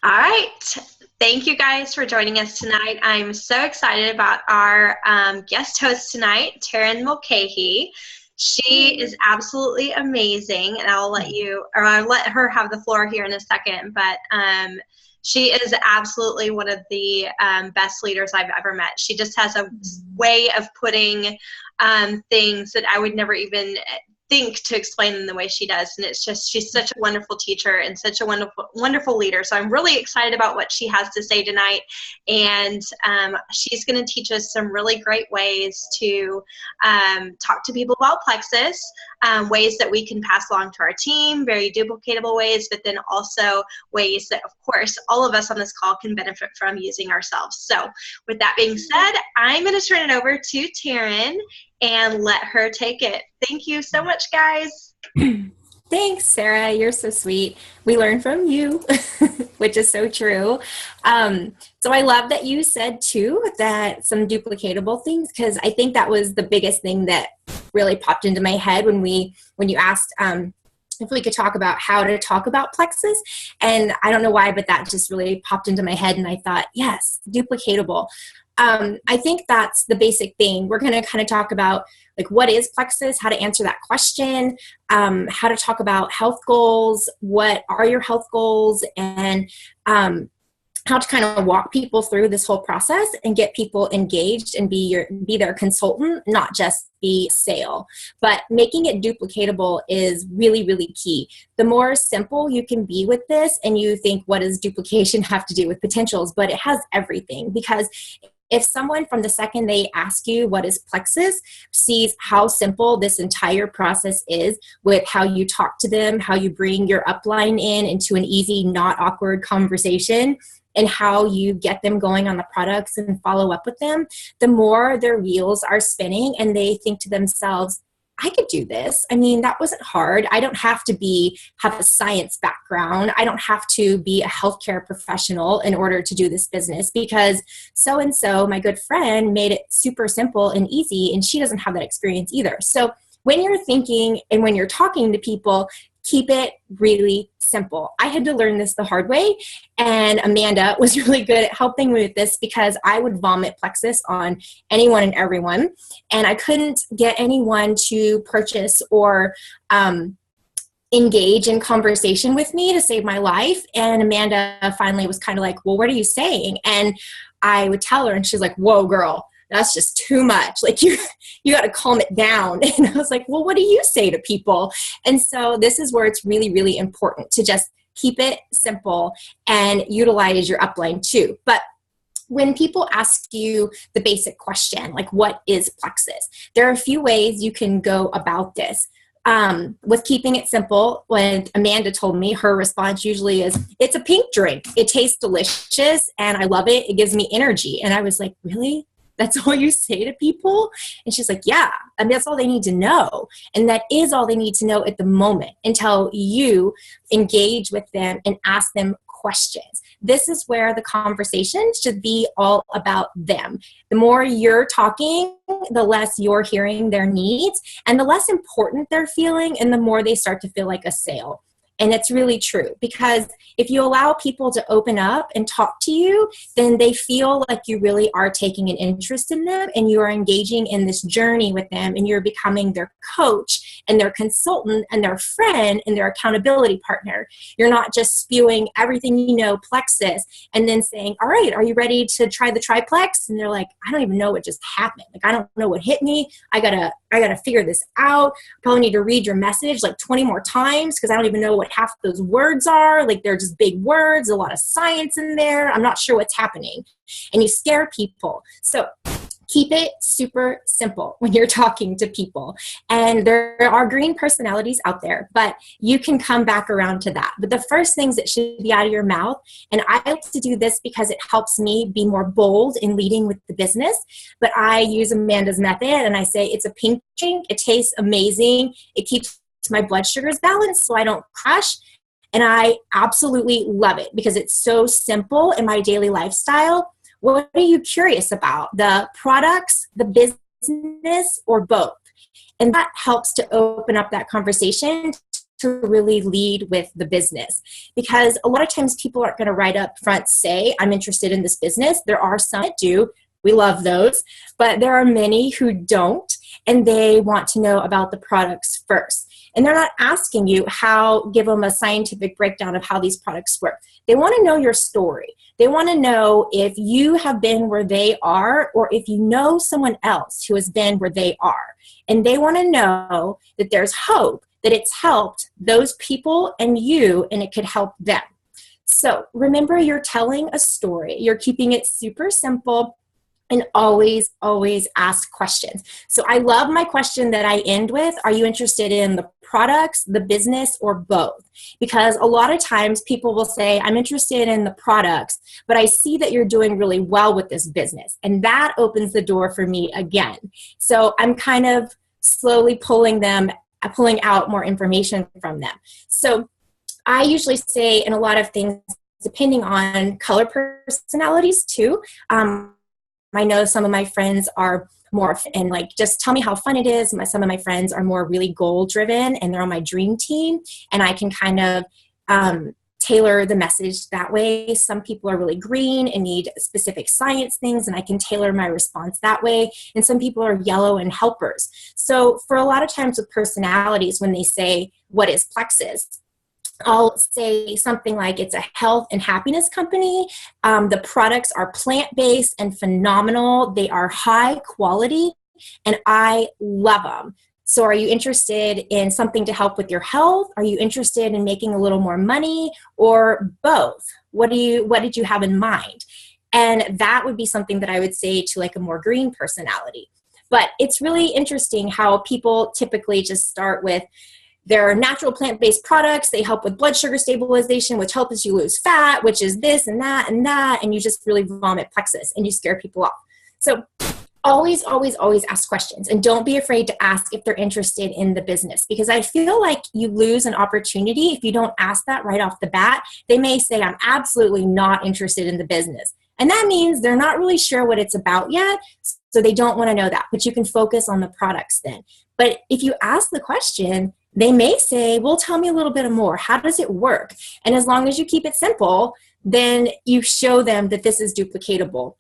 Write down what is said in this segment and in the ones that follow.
All right. Thank you guys for joining us tonight. I'm so excited about our guest host tonight, Taryn Mulcahey. She is absolutely amazing, and I'll let her have the floor here in a second. But she is absolutely one of the best leaders I've ever met. She just has a way of putting things that I would never even think to explain them the way she does. And it's just, she's such a wonderful teacher and such a wonderful leader. So I'm really excited about what she has to say tonight. And she's going to teach us some really great ways to talk to people about Plexus, ways that we can pass along to our team, very duplicatable ways, but then also ways that, of course, all of us on this call can benefit from using ourselves. So with that being said, I'm going to turn it over to Taryn and let her take it. Thank you so much, guys. Thanks, Sarah. You're so sweet. We learn from you, which is so true. So I love that you said, too, that some duplicatable things, because I think that was the biggest thing that really popped into my head when you asked if we could talk about how to talk about Plexus. And I don't know why, but that just really popped into my head. And I thought, yes, duplicatable. I think that's the basic thing. We're going to kind of talk about like what is Plexus, how to answer that question, how to talk about health goals, what are your health goals, and how to kind of walk people through this whole process and get people engaged and be their consultant, not just be sale. But making it duplicatable is really, really key. The more simple you can be with this, and you think, what does duplication have to do with potentials? But it has everything, because if someone from the second they ask you what is Plexus sees how simple this entire process is with how you talk to them, how you bring your upline in into an easy, not awkward conversation, and how you get them going on the products and follow up with them, the more their wheels are spinning and they think to themselves, I could do this. I mean, that wasn't hard. I don't have to have a science background. I don't have to be a healthcare professional in order to do this business, because so-and-so, my good friend, made it super simple and easy, and she doesn't have that experience either. So when you're thinking and when you're talking to people, keep it really simple. I had to learn this the hard way, and Amanda was really good at helping me with this, because I would vomit Plexus on anyone and everyone, and I couldn't get anyone to purchase or engage in conversation with me to save my life. And Amanda finally was kind of like, well, what are you saying? And I would tell her, and she's like, whoa, girl, that's just too much. Like you got to calm it down. And I was like, well, what do you say to people? And so this is where it's really, really important to just keep it simple and utilize your upline too. But when people ask you the basic question, like what is Plexus? There are a few ways you can go about this. With keeping it simple, when Amanda told me, her response usually is, it's a pink drink. It tastes delicious and I love it. It gives me energy. And I was like, really? That's all you say to people? And she's like, yeah, I mean, that's all they need to know. And that is all they need to know at the moment until you engage with them and ask them questions. This is where the conversation should be all about them. The more you're talking, the less you're hearing their needs, and the less important they're feeling, and the more they start to feel like a sale. And it's really true, because if you allow people to open up and talk to you, then they feel like you really are taking an interest in them, and you are engaging in this journey with them, and you're becoming their coach and their consultant and their friend and their accountability partner. You're not just spewing everything you know, Plexus, and then saying, all right, are you ready to try the triplex? And they're like, I don't even know what just happened. Like, I don't know what hit me. I gotta figure this out. Probably need to read your message like 20 more times, because I don't even know what half those words are. Like, they're just big words, a lot of science in there. I'm not sure what's happening. And you scare people. So keep it super simple when you're talking to people. And there are green personalities out there, but you can come back around to that. But the first things that should be out of your mouth, and I like to do this because it helps me be more bold in leading with the business, but I use Amanda's method, and I say, it's a pink drink. It tastes amazing. It keeps my blood sugars balanced so I don't crash. And I absolutely love it because it's so simple in my daily lifestyle. What are you curious about? The products, the business, or both? And that helps to open up that conversation to really lead with the business, because a lot of times people aren't going to right up front say, I'm interested in this business. There are some that do. We love those, but there are many who don't, and they want to know about the products first. And they're not asking you give them a scientific breakdown of how these products work. They want to know your story. They want to know if you have been where they are, or if you know someone else who has been where they are. And they want to know that there's hope, that it's helped those people and you, and it could help them. So remember, you're telling a story. You're keeping it super simple. And always, always ask questions. So I love my question that I end with, are you interested in the products, the business, or both? Because a lot of times people will say, I'm interested in the products, but I see that you're doing really well with this business. And that opens the door for me again. So I'm kind of slowly pulling out more information from them. So I usually say in a lot of things, depending on color personalities too, I know some of my friends are more, and like, just tell me how fun it is. Some of my friends are more really goal driven, and they're on my dream team, and I can kind of tailor the message that way. Some people are really green and need specific science things, and I can tailor my response that way. And some people are yellow and helpers. So for a lot of times with personalities, when they say, what is Plexus? I'll say something like, it's a health and happiness company. The products are plant-based and phenomenal. They are high quality, and I love them. So are you interested in something to help with your health? Are you interested in making a little more money, or both? What did you have in mind? And that would be something that I would say to like a more green personality. But it's really interesting how people typically just start with, they're natural plant-based products. They help with blood sugar stabilization, which helps you lose fat, which is this and that and that. And you just really vomit Plexus and you scare people off. So always, always, always ask questions, and don't be afraid to ask if they're interested in the business, because I feel like you lose an opportunity if you don't ask that right off the bat. They may say, I'm absolutely not interested in the business. And that means they're not really sure what it's about yet, so they don't want to know that. But you can focus on the products then. But if you ask the question, they may say, well, tell me a little bit more. How does it work? And as long as you keep it simple, then you show them that this is duplicatable.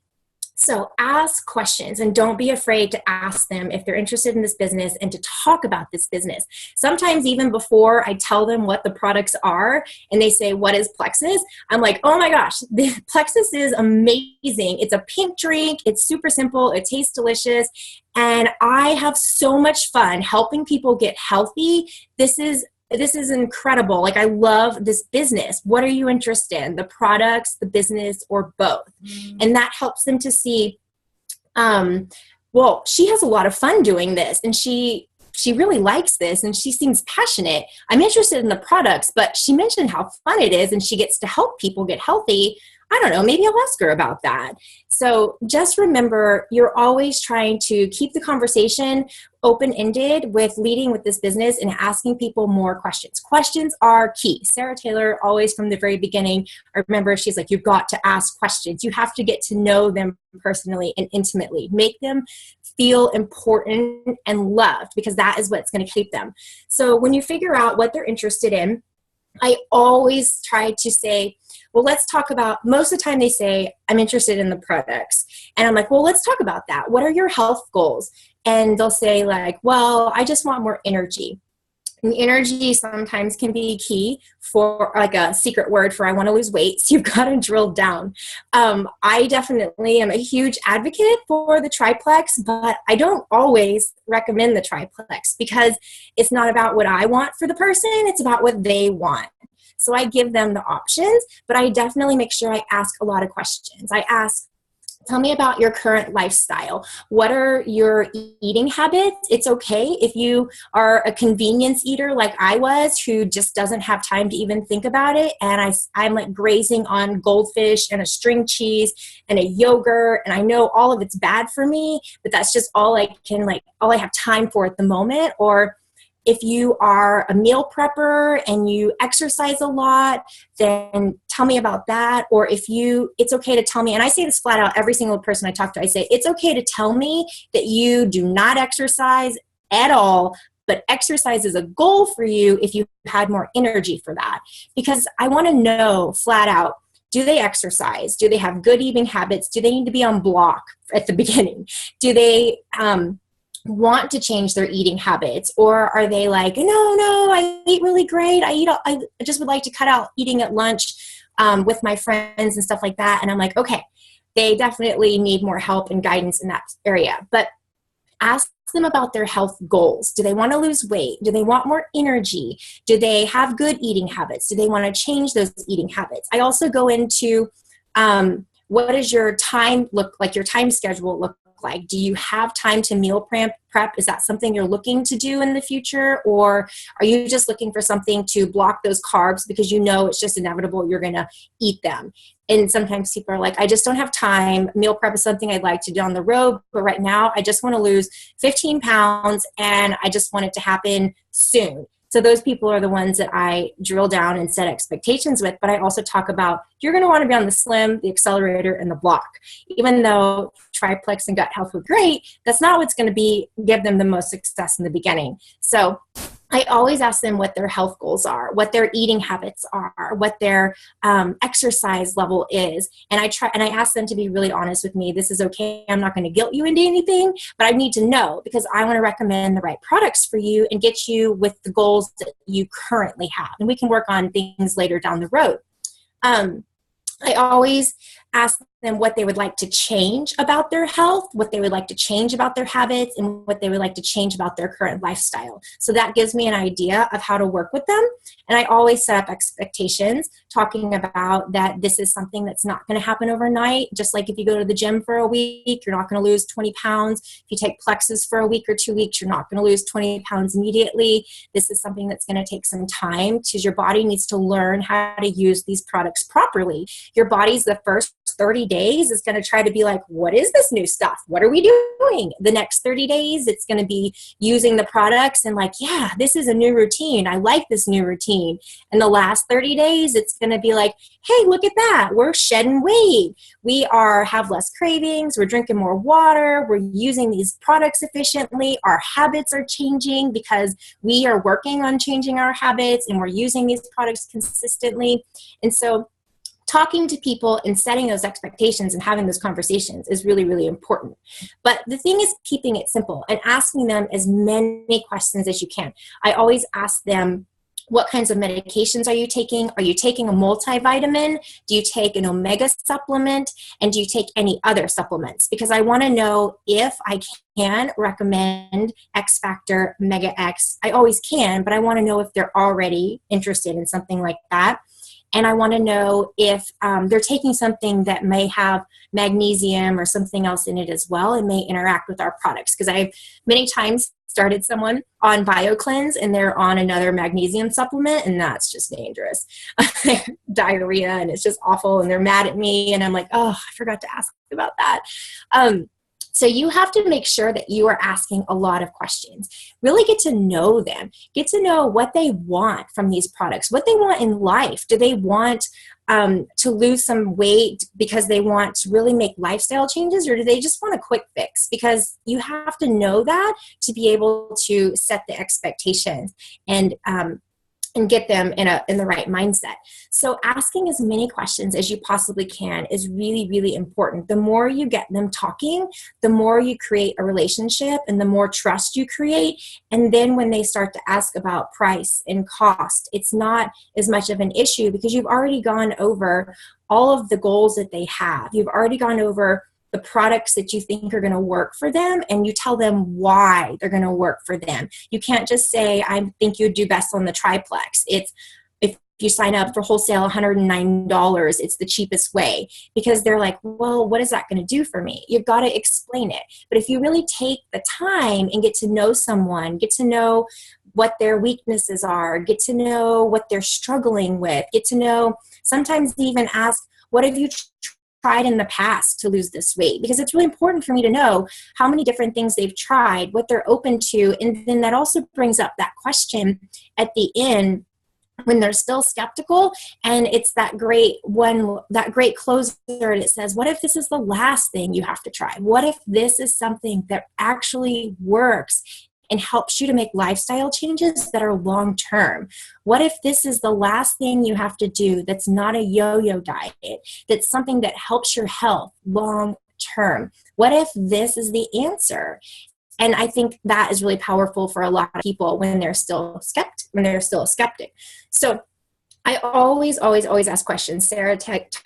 So ask questions, and don't be afraid to ask them if they're interested in this business and to talk about this business. Sometimes even before I tell them what the products are and they say, what is Plexus? I'm like, oh my gosh, the Plexus is amazing. It's a pink drink. It's super simple. It tastes delicious. And I have so much fun helping people get healthy. This is incredible. Like, I love this business. What are you interested in? The products, the business, or both? And that helps them to see, well, she has a lot of fun doing this, and she really likes this, and she seems passionate. I'm interested in the products, but she mentioned how fun it is, and she gets to help people get healthy. I don't know, maybe I'll ask her about that. So just remember, you're always trying to keep the conversation open-ended with leading with this business and asking people more questions. Questions are key. Sarah Taylor, always from the very beginning, I remember she's like, you've got to ask questions. You have to get to know them personally and intimately. Make them feel important and loved, because that is what's going to keep them. So when you figure out what they're interested in, I always try to say, well, let's talk about, most of the time they say, I'm interested in the products. And I'm like, well, let's talk about that. What are your health goals? And they'll say like, well, I just want more energy. And energy sometimes can be key for like a secret word for I want to lose weight. So you've got to drill down. I definitely am a huge advocate for the triplex, but I don't always recommend the triplex, because it's not about what I want for the person. It's about what they want. So I give them the options, but I definitely make sure I ask a lot of questions. I ask, tell me about your current lifestyle. What are your eating habits? It's okay if you are a convenience eater like I was, who just doesn't have time to even think about it. And I'm like grazing on goldfish and a string cheese and a yogurt. And I know all of it's bad for me, but that's just all I have time for at the moment. Or if you are a meal prepper and you exercise a lot, then tell me about that. Or it's okay to tell me, and I say this flat out, every single person I talk to, I say, it's okay to tell me that you do not exercise at all, but exercise is a goal for you if you had more energy for that. Because I want to know flat out, do they exercise? Do they have good eating habits? Do they need to be on block at the beginning? Do they want to change their eating habits? Or are they like, no, I eat really great. I just would like to cut out eating at lunch with my friends and stuff like that. And I'm like, okay, they definitely need more help and guidance in that area. But ask them about their health goals. Do they want to lose weight? Do they want more energy? Do they have good eating habits? Do they want to change those eating habits? I also go into what does your time look like, your time schedule look like? Do you have time to meal prep? Is that something you're looking to do in the future? Or are you just looking for something to block those carbs because you know it's just inevitable you're going to eat them? And sometimes people are like, I just don't have time. Meal prep is something I'd like to do on the road, but right now I just want to lose 15 pounds and I just want it to happen soon. So those people are the ones that I drill down and set expectations with. But I also talk about, you're going to want to be on the slim, the accelerator, and the block. Even though triplex and gut health were great, that's not what's going to give them the most success in the beginning. So I always ask them what their health goals are, what their eating habits are, what their exercise level is. And I ask them to be really honest with me. This is okay. I'm not going to guilt you into anything, but I need to know because I want to recommend the right products for you and get you with the goals that you currently have. And we can work on things later down the road. I always ask them what they would like to change about their health, what they would like to change about their habits, and what they would like to change about their current lifestyle. So that gives me an idea of how to work with them. And I always set up expectations, talking about that this is something that's not going to happen overnight. Just like if you go to the gym for a week, you're not going to lose 20 pounds. If you take Plexus for a week or 2 weeks, you're not going to lose 20 pounds immediately. This is something that's going to take some time because your body needs to learn how to use these products properly. Your body's the first 30 days is going to try to be like, what is this new stuff? What are we doing? The next 30 days, it's going to be using the products and like, yeah, this is a new routine. I like this new routine. And the last 30 days, it's going to be like, hey, look at that. We're shedding weight. We have less cravings. We're drinking more water. We're using these products efficiently. Our habits are changing because we are working on changing our habits and we're using these products consistently. And so talking to people and setting those expectations and having those conversations is really, really important. But the thing is keeping it simple and asking them as many questions as you can. I always ask them, what kinds of medications are you taking? Are you taking a multivitamin? Do you take an omega supplement? And do you take any other supplements? Because I want to know if I can recommend X Factor, Mega X. I always can, but I want to know if they're already interested in something like that. And I want to know if they're taking something that may have magnesium or something else in it as well and may interact with our products. Because I've many times started someone on BioCleanse and they're on another magnesium supplement, and that's just dangerous. Diarrhea, and it's just awful, and they're mad at me, and I'm like, oh, I forgot to ask about that. So you have to make sure that you are asking a lot of questions. Really get to know them. Get to know what they want from these products, what they want in life. Do they want to lose some weight because they want to really make lifestyle changes, or do they just want a quick fix? Because you have to know that to be able to set the expectations and get them in the right mindset. So asking as many questions as you possibly can is really, really important. The more you get them talking, the more you create a relationship and the more trust you create. And then when they start to ask about price and cost, it's not as much of an issue because you've already gone over all of the goals that they have. You've already gone over the products that you think are going to work for them, and you tell them why they're going to work for them. You can't just say, I think you'd do best on the triplex. It's, if you sign up for wholesale $109, it's the cheapest way, because they're like, well, what is that going to do for me? You've got to explain it. But if you really take the time and get to know someone, get to know what their weaknesses are, get to know what they're struggling with, get to know, sometimes even ask, what have you tried in the past to lose this weight? Because it's really important for me to know how many different things they've tried, what they're open to. And then that also brings up that question at the end when they're still skeptical. And it's that great closer, and it says, what if this is the last thing you have to try? What if this is something that actually works and helps you to make lifestyle changes that are long-term? What if this is the last thing you have to do that's not a yo-yo diet, that's something that helps your health long-term? What if this is the answer? And I think that is really powerful for a lot of people when they're still a skeptic. So I always ask questions. Sarah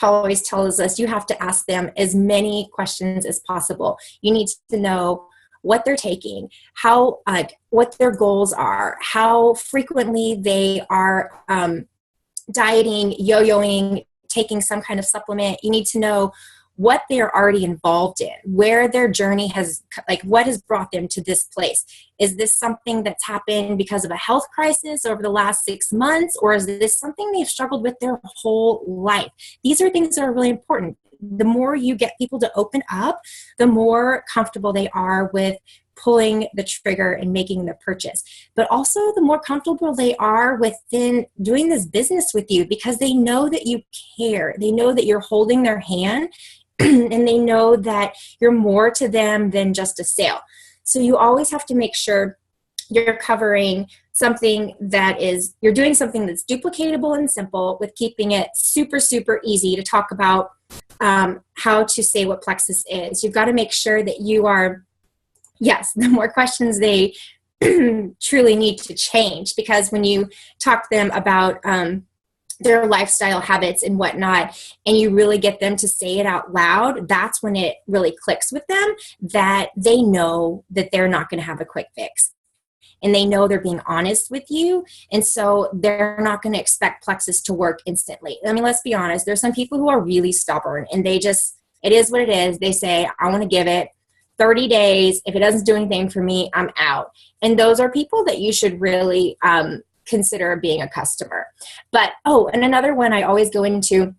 always tells us you have to ask them as many questions as possible. You need to know what they're taking, how, what their goals are, how frequently they are dieting, yo-yoing, taking some kind of supplement. You need to know what they're already involved in, where their journey has, like what has brought them to this place. Is this something that's happened because of a health crisis over the last 6 months, or is this something they've struggled with their whole life? These are things that are really important. The more you get people to open up, the more comfortable they are with pulling the trigger and making the purchase. But also the more comfortable they are within doing this business with you, because they know that you care. They know that you're holding their hand and they know that you're more to them than just a sale. So you always have to make sure you're covering something that is, you're doing something that's duplicatable and simple with keeping it super, super easy to talk about how to say what Plexus is. You've got to make sure that you are, yes, the more questions they truly need to change, because when you talk to them about their lifestyle habits and whatnot, and you really get them to say it out loud, that's when it really clicks with them, that they know that they're not going to have a quick fix. And they know they're being honest with you. And so they're not going to expect Plexus to work instantly. I mean, let's be honest. There's some people who are really stubborn and they just, it is what it is. They say, I want to give it 30 days. If it doesn't do anything for me, I'm out. And those are people that you should really consider being a customer. But, and another one I always go into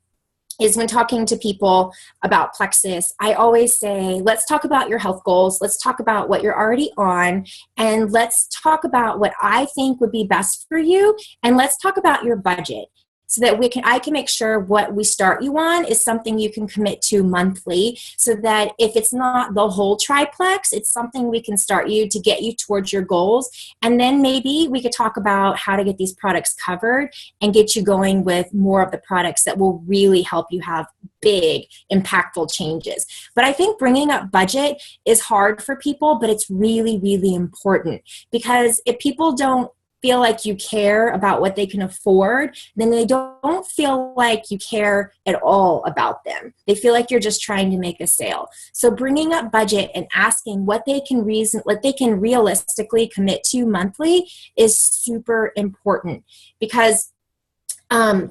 is when talking to people about Plexus, I always say, let's talk about your health goals. Let's talk about what you're already on. And let's talk about what I think would be best for you. And let's talk about your budget, so that I can make sure what we start you on is something you can commit to monthly, so that if it's not the whole triplex, it's something we can start you to get you towards your goals. And then maybe we could talk about how to get these products covered and get you going with more of the products that will really help you have big, impactful changes. But I think bringing up budget is hard for people, but it's really, really important, because if people don't feel like you care about what they can afford, then they don't feel like you care at all about them. They feel like you're just trying to make a sale. So bringing up budget and asking what they can realistically commit to monthly is super important, because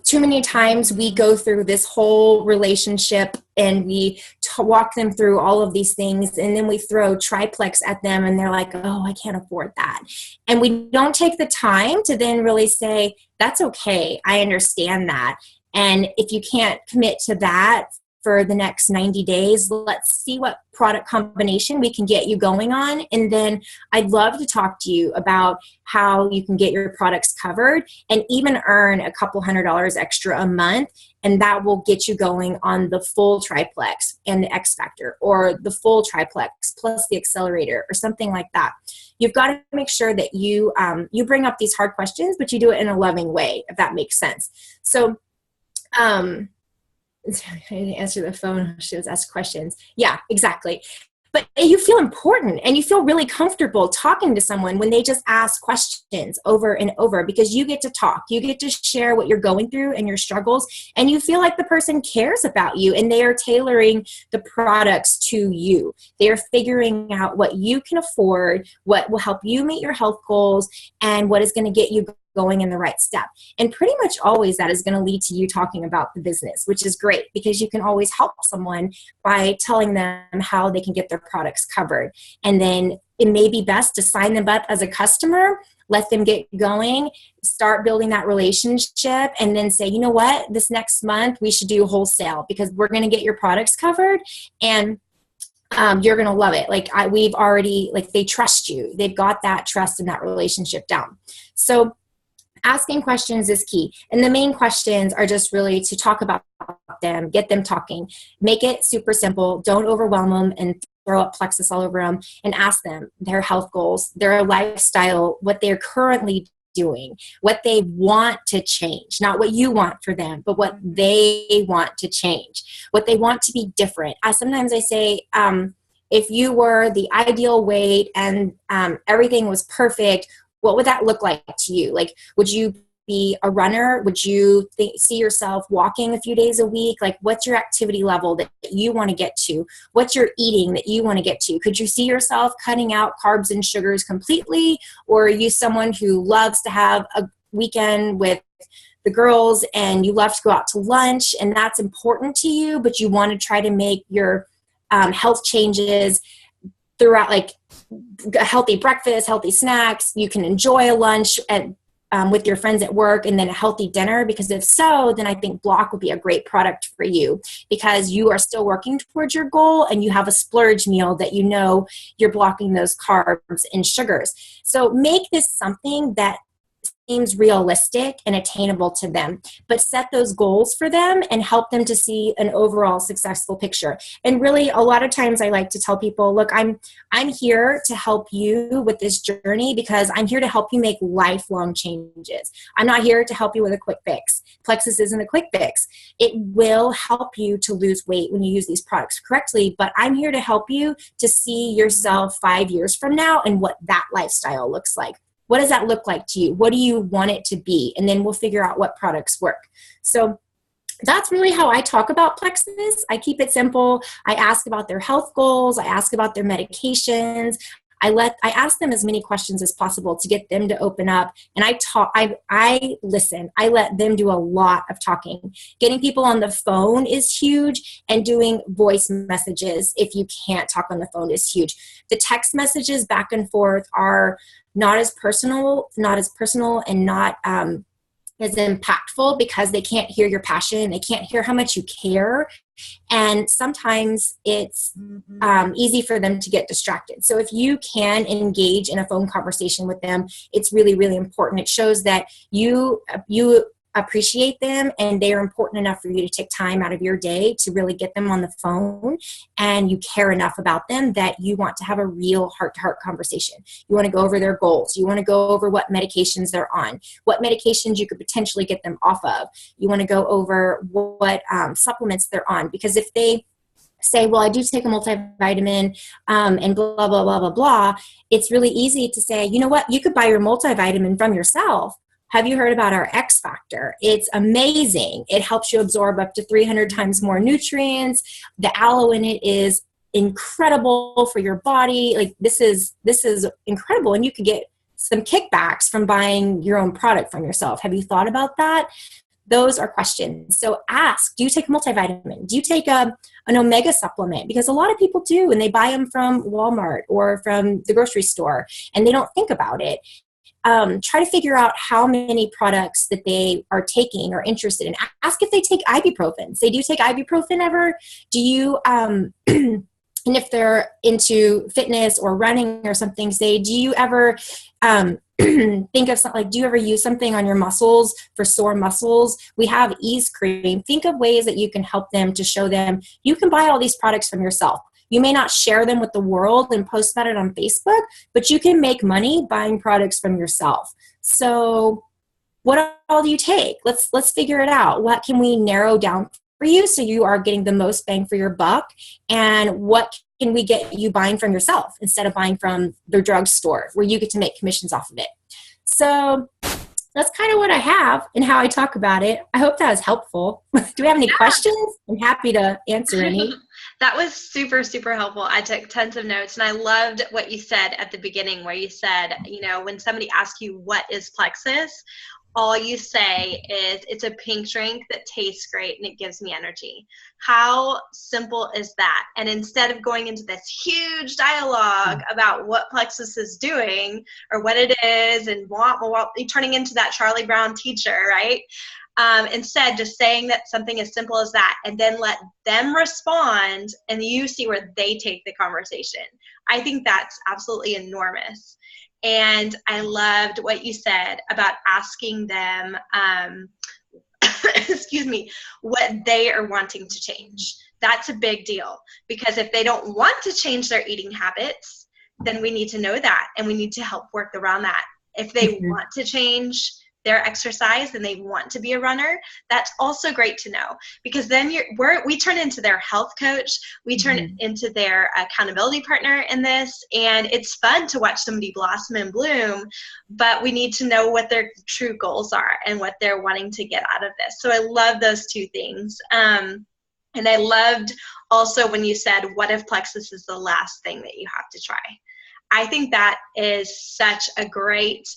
too many times we go through this whole relationship and we walk them through all of these things, and then we throw triplex at them and they're like, oh, I can't afford that. And we don't take the time to then really say, that's okay, I understand that. And if you can't commit to that for the next 90 days, let's see what product combination we can get you going on. And then I'd love to talk to you about how you can get your products covered and even earn a couple $100 extra a month. And that will get you going on the full triplex and the X Factor, or the full triplex plus the accelerator, or something like that. You've got to make sure that you bring up these hard questions, but you do it in a loving way, if that makes sense. So, I didn't answer the phone. She was asked questions. Yeah, exactly. But you feel important and you feel really comfortable talking to someone when they just ask questions over and over, because you get to talk. You get to share what you're going through and your struggles, and you feel like the person cares about you and they are tailoring the products to you. They are figuring out what you can afford, what will help you meet your health goals, and what is going to get you going in the right step. And pretty much always that is going to lead to you talking about the business, which is great, because you can always help someone by telling them how they can get their products covered. And then it may be best to sign them up as a customer, let them get going, start building that relationship, and then say, you know what, this next month we should do wholesale, because we're going to get your products covered and you're going to love it. We've already, they trust you. They've got that trust and that relationship down. So asking questions is key. And the main questions are just really to talk about them, get them talking, make it super simple. Don't overwhelm them and throw up Plexus all over them, and ask them their health goals, their lifestyle, what they're currently doing, what they want to change, not what you want for them, but what they want to change, what they want to be different. Sometimes I say, if you were the ideal weight and everything was perfect, what would that look like to you? Like, would you be a runner? Would you see yourself walking a few days a week? Like, what's your activity level that you want to get to? What's your eating that you want to get to? Could you see yourself cutting out carbs and sugars completely? Or are you someone who loves to have a weekend with the girls and you love to go out to lunch and that's important to you, but you want to try to make your health changes throughout, like a healthy breakfast, healthy snacks? You can enjoy a lunch with your friends at work and then a healthy dinner, because if so, then I think Block would be a great product for you, because you are still working towards your goal and you have a splurge meal that you know you're blocking those carbs and sugars. So make this something that seems realistic and attainable to them, but set those goals for them and help them to see an overall successful picture. And really, a lot of times I like to tell people, look, I'm here to help you with this journey because I'm here to help you make lifelong changes. I'm not here to help you with a quick fix. Plexus isn't a quick fix. It will help you to lose weight when you use these products correctly, but I'm here to help you to see yourself 5 years from now and what that lifestyle looks like. What does that look like to you? What do you want it to be? And then we'll figure out what products work. So that's really how I talk about Plexus. I keep it simple. I ask about their health goals. I ask about their medications. I ask them as many questions as possible to get them to open up. And I listen. I let them do a lot of talking. Getting people on the phone is huge, and doing voice messages if you can't talk on the phone is huge. The text messages back and forth are not as personal and not as impactful, because they can't hear your passion. They can't hear how much you care. And sometimes it's easy for them to get distracted. So if you can engage in a phone conversation with them, it's really, really important. It shows that you appreciate them and they are important enough for you to take time out of your day to really get them on the phone, and you care enough about them that you want to have a real heart-to-heart conversation. You want to go over their goals. You want to go over what medications they're on, what medications you could potentially get them off of. You want to go over what supplements they're on, because if they say, well, I do take a multivitamin and blah, blah, blah, blah, blah, it's really easy to say, you know what, you could buy your multivitamin from yourself. Have you heard about our X Factor? It's amazing. It helps you absorb up to 300 times more nutrients. The aloe in it is incredible for your body. Like, this is incredible. And you could get some kickbacks from buying your own product from yourself. Have you thought about that? Those are questions. So ask, do you take a multivitamin? Do you take an omega supplement? Because a lot of people do, and they buy them from Walmart or from the grocery store, and they don't think about it. Try to figure out how many products that they are taking or interested in. Ask if they take ibuprofen. Say, do you take ibuprofen ever? Do you, and if they're into fitness or running or something, say, do you ever think of something like, do you ever use something on your muscles for sore muscles? We have Ease Cream. Think of ways that you can help them, to show them you can buy all these products from yourself. You may not share them with the world and post about it on Facebook, but you can make money buying products from yourself. So what all do you take? Let's figure it out. What can we narrow down for you so you are getting the most bang for your buck? And what can we get you buying from yourself instead of buying from the drugstore, where you get to make commissions off of it? So that's kind of what I have and how I talk about it. I hope that was helpful. Do we have any questions? I'm happy to answer any. That was super, super helpful. I took tons of notes, and I loved what you said at the beginning, where you said, you know, when somebody asks you what is Plexus, all you say is, it's a pink drink that tastes great and it gives me energy. How simple is that? And instead of going into this huge dialogue about what Plexus is doing or what it is, and turning into that Charlie Brown teacher, right? Instead, just saying that something as simple as that, and then let them respond, and you see where they take the conversation. I think that's absolutely enormous. And I loved what you said about asking them, excuse me, what they are wanting to change. That's a big deal, because if they don't want to change their eating habits, then we need to know that, and we need to help work around that. If they want to change their exercise and they want to be a runner, that's also great to know, because then we turn into their health coach, we turn into their accountability partner in this, and it's fun to watch somebody blossom and bloom, but we need to know what their true goals are and what they're wanting to get out of this. So I love those two things. And I loved also when you said, what if Plexus is the last thing that you have to try? I think that is such a great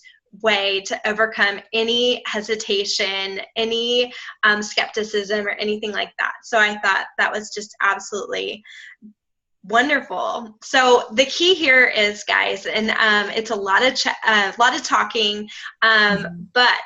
way to overcome any hesitation, any skepticism, or anything like that. So I thought that was just absolutely wonderful. So the key here is, guys, and it's a lot of talking, but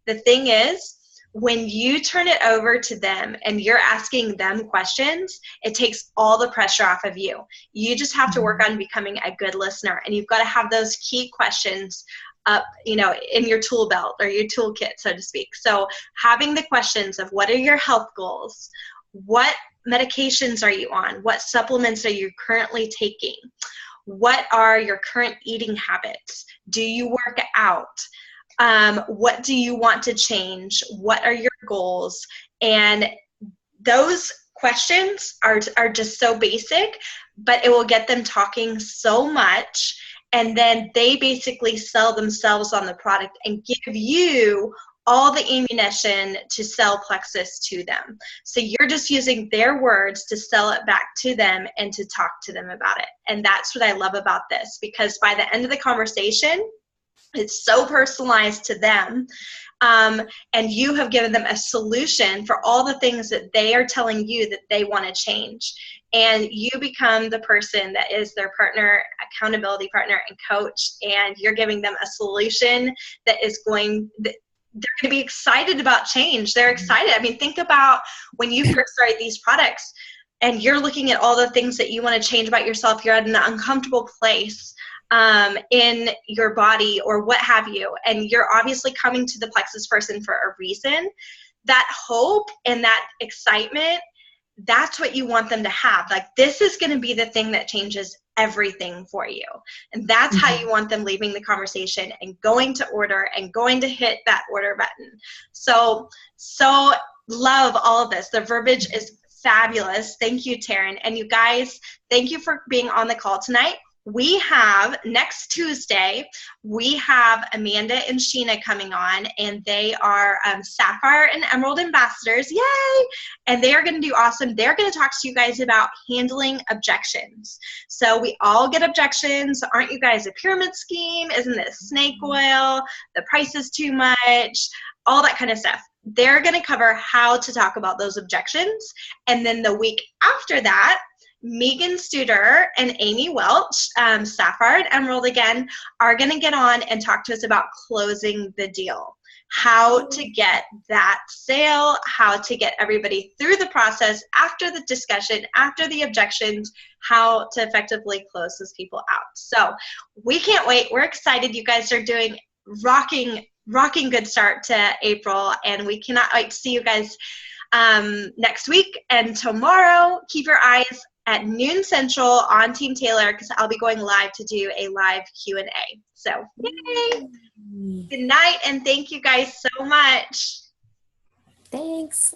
the thing is, when you turn it over to them and you're asking them questions, it takes all the pressure off of you. You just have to work on becoming a good listener, and you've got to have those key questions up, in your tool belt or your toolkit, so to speak. So having the questions of, what are your health goals? What medications are you on? What supplements are you currently taking? What are your current eating habits? Do you work out? What do you want to change? What are your goals? And those questions are just so basic, but it will get them talking so much. And then they basically sell themselves on the product and give you all the ammunition to sell Plexus to them. So you're just using their words to sell it back to them and to talk to them about it. And that's what I love about this, because by the end of the conversation, it's so personalized to them, and you have given them a solution for all the things that they are telling you that they want to change. And you become the person that is their partner, accountability partner, and coach, and you're giving them a solution that they're going to be excited about change. They're excited. I mean, think about when you first started these products and you're looking at all the things that you want to change about yourself. You're at an uncomfortable place in your body or what have you, and you're obviously coming to the Plexus person for a reason. That hope and that excitement, that's what you want them to have. Like, this is going to be the thing that changes everything for you. And that's how you want them leaving the conversation and going to order and going to hit that order button. So love all of this. The verbiage is fabulous. Thank you, Taryn. And you guys, thank you for being on the call tonight. We have next Tuesday, we have Amanda and Sheena coming on, and they are Sapphire and Emerald ambassadors. Yay! And they are going to do awesome. They're going to talk to you guys about handling objections. So we all get objections. Aren't you guys a pyramid scheme? Isn't this snake oil? The price is too much. All that kind of stuff. They're going to cover how to talk about those objections. And then the week after that, Megan Studer and Amy Welch, Sapphire and Emerald again, are going to get on and talk to us about closing the deal. How to get that sale, how to get everybody through the process after the discussion, after the objections, how to effectively close those people out. So we can't wait. We're excited. You guys are doing rocking good start to April, and we cannot wait to see you guys next week. And tomorrow, keep your eyes at noon Central on Team Taylor, because I'll be going live to do a live Q&A. So, yay! Good night, and thank you guys so much. Thanks.